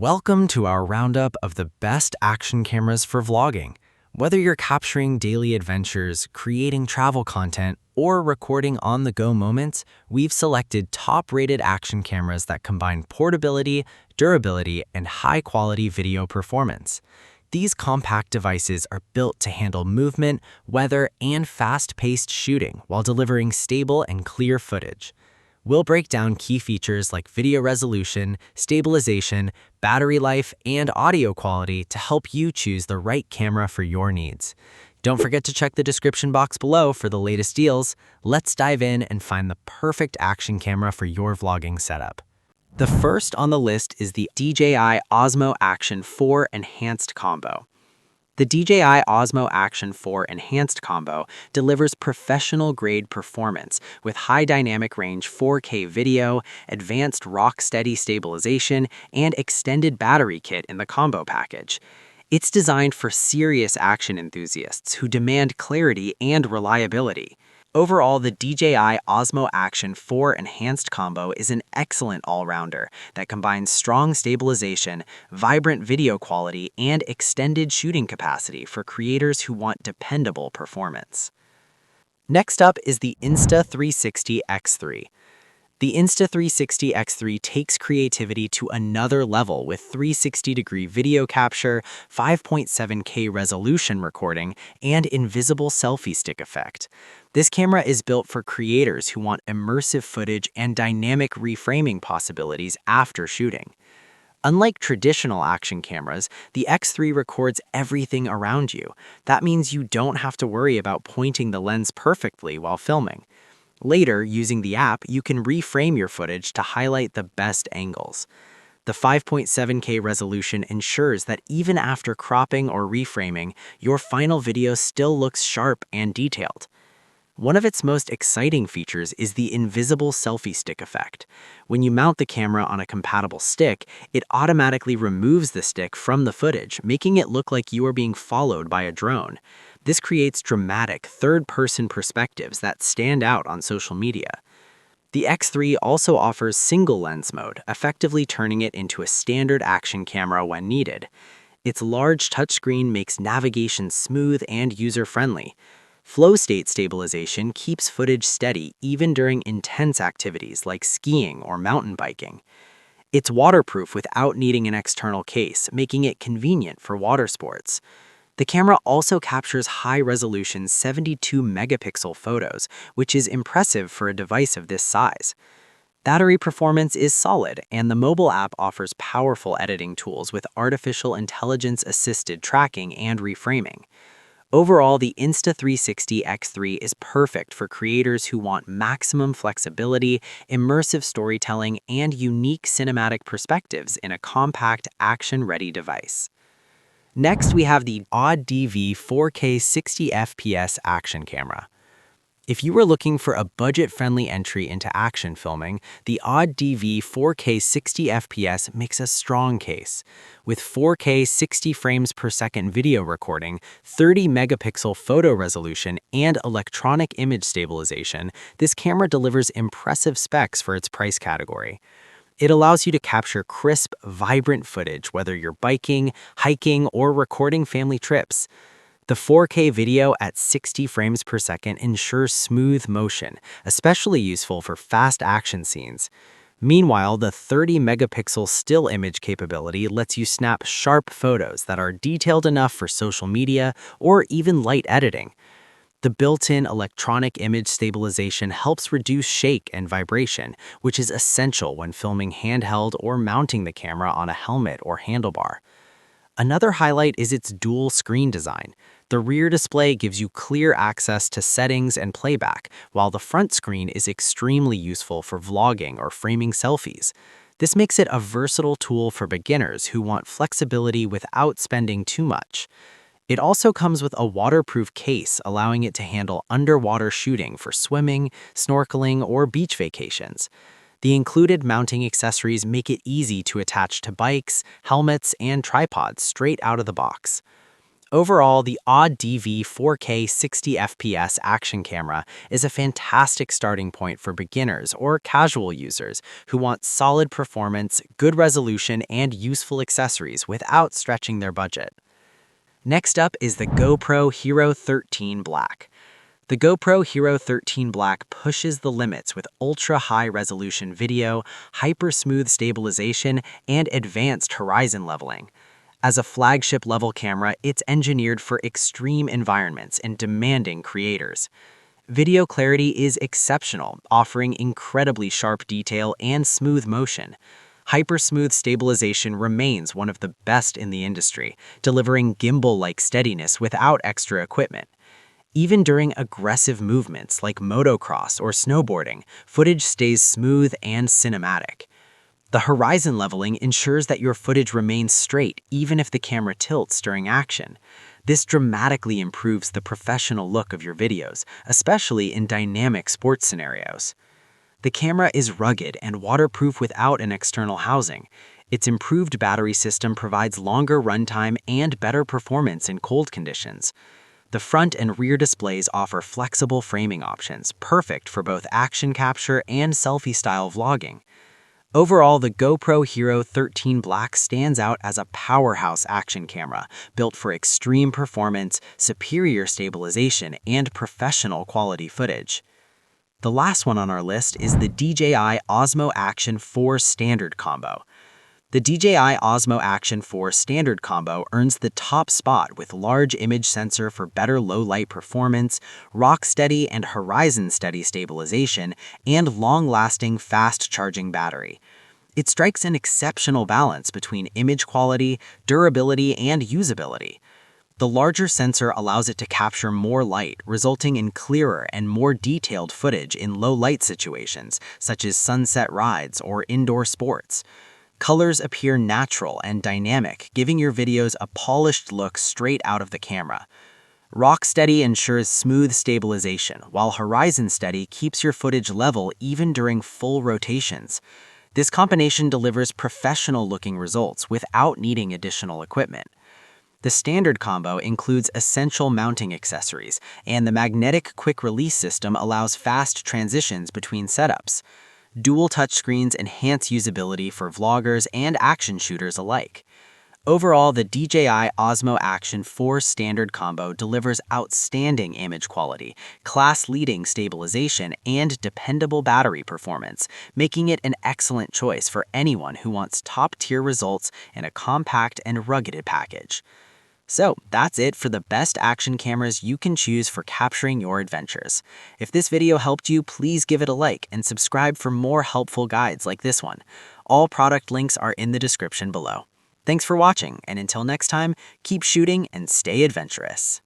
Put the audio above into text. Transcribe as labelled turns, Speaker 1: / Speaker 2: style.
Speaker 1: Welcome to our roundup of the best action cameras for vlogging. Whether you're capturing daily adventures, creating travel content, or recording on-the-go moments, we've selected top-rated action cameras that combine portability, durability, and high-quality video performance. These compact devices are built to handle movement, weather, and fast-paced shooting while delivering stable and clear footage. We'll break down key features like video resolution, stabilization, battery life, and audio quality to help you choose the right camera for your needs. Don't forget to check the description box below for the latest deals. Let's dive in and find the perfect action camera for your vlogging setup. The first on the list is the DJI Osmo Action 4 Enhanced Combo. The DJI Osmo Action 4 Enhanced Combo delivers professional-grade performance with high dynamic range 4K video, advanced rock-steady stabilization, and extended battery kit in the combo package. It's designed for serious action enthusiasts who demand clarity and reliability. Overall, the DJI Osmo Action 4 Enhanced Combo is an excellent all-rounder that combines strong stabilization, vibrant video quality, and extended shooting capacity for creators who want dependable performance. Next up is the Insta360 X3. The Insta360 X3 takes creativity to another level with 360-degree video capture, 5.7K resolution recording, and invisible selfie stick effect. This camera is built for creators who want immersive footage and dynamic reframing possibilities after shooting. Unlike traditional action cameras, the X3 records everything around you. That means you don't have to worry about pointing the lens perfectly while filming. Later, using the app, you can reframe your footage to highlight the best angles. The 5.7K resolution ensures that even after cropping or reframing, your final video still looks sharp and detailed. One of its most exciting features is the invisible selfie stick effect. When you mount the camera on a compatible stick, it automatically removes the stick from the footage, making it look like you are being followed by a drone. This creates dramatic third-person perspectives that stand out on social media. The X3 also offers single lens mode, effectively turning it into a standard action camera when needed. Its large touchscreen makes navigation smooth and user-friendly. Flow state stabilization keeps footage steady even during intense activities like skiing or mountain biking. It's waterproof without needing an external case, making it convenient for water sports. The camera also captures high-resolution 72-megapixel photos, which is impressive for a device of this size. Battery performance is solid, and the mobile app offers powerful editing tools with artificial intelligence-assisted tracking and reframing. Overall, the Insta360 X3 is perfect for creators who want maximum flexibility, immersive storytelling, and unique cinematic perspectives in a compact, action-ready device. Next, we have the ODDV 4K 60 FPS action camera. If you were looking for a budget-friendly entry into action filming, the ODDV 4K 60 FPS makes a strong case. With 4K 60 frames per second video recording, 30-megapixel photo resolution, and electronic image stabilization, this camera delivers impressive specs for its price category. It allows you to capture crisp, vibrant footage whether you're biking, hiking, or recording family trips. The 4K video at 60 frames per second ensures smooth motion, especially useful for fast action scenes. Meanwhile, the 30-megapixel still image capability lets you snap sharp photos that are detailed enough for social media or even light editing. The built-in electronic image stabilization helps reduce shake and vibration, which is essential when filming handheld or mounting the camera on a helmet or handlebar. Another highlight is its dual screen design. The rear display gives you clear access to settings and playback, while the front screen is extremely useful for vlogging or framing selfies. This makes it a versatile tool for beginners who want flexibility without spending too much. It also comes with a waterproof case, allowing it to handle underwater shooting for swimming, snorkeling, or beach vacations. The included mounting accessories make it easy to attach to bikes, helmets, and tripods straight out of the box. Overall, the ODV 4K 60 FPS action camera is a fantastic starting point for beginners or casual users who want solid performance, good resolution, and useful accessories without stretching their budget. Next up is the GoPro Hero 13 Black. The GoPro Hero 13 Black pushes the limits with ultra-high resolution video, hyper-smooth stabilization, and advanced horizon leveling. As a flagship level camera, it's engineered for extreme environments and demanding creators. Video clarity is exceptional, offering incredibly sharp detail and smooth motion. Hyper-smooth stabilization remains one of the best in the industry, delivering gimbal-like steadiness without extra equipment. Even during aggressive movements like motocross or snowboarding, footage stays smooth and cinematic. The horizon leveling ensures that your footage remains straight even if the camera tilts during action. This dramatically improves the professional look of your videos, especially in dynamic sports scenarios. The camera is rugged and waterproof without an external housing. Its improved battery system provides longer runtime and better performance in cold conditions. The front and rear displays offer flexible framing options, perfect for both action capture and selfie-style vlogging. Overall, the GoPro Hero 13 Black stands out as a powerhouse action camera built for extreme performance, superior stabilization, and professional quality footage. The last one on our list is the DJI Osmo Action 4 Standard Combo. The DJI Osmo Action 4 Standard Combo earns the top spot with large image sensor for better low-light performance, rock-steady and horizon-steady stabilization, and long-lasting fast-charging battery. It strikes an exceptional balance between image quality, durability, and usability. The larger sensor allows it to capture more light, resulting in clearer and more detailed footage in low-light situations, such as sunset rides or indoor sports. Colors appear natural and dynamic, giving your videos a polished look straight out of the camera. Rocksteady ensures smooth stabilization, while Horizon Steady keeps your footage level even during full rotations. This combination delivers professional-looking results without needing additional equipment. The standard combo includes essential mounting accessories, and the magnetic quick-release system allows fast transitions between setups. Dual touchscreens enhance usability for vloggers and action shooters alike. Overall, the DJI Osmo Action 4 Standard Combo delivers outstanding image quality, class-leading stabilization, and dependable battery performance, making it an excellent choice for anyone who wants top-tier results in a compact and rugged package. So that's it for the best action cameras you can choose for capturing your adventures. If this video helped you, please give it a like and subscribe for more helpful guides like this one. All product links are in the description below. Thanks for watching, and until next time, keep shooting and stay adventurous.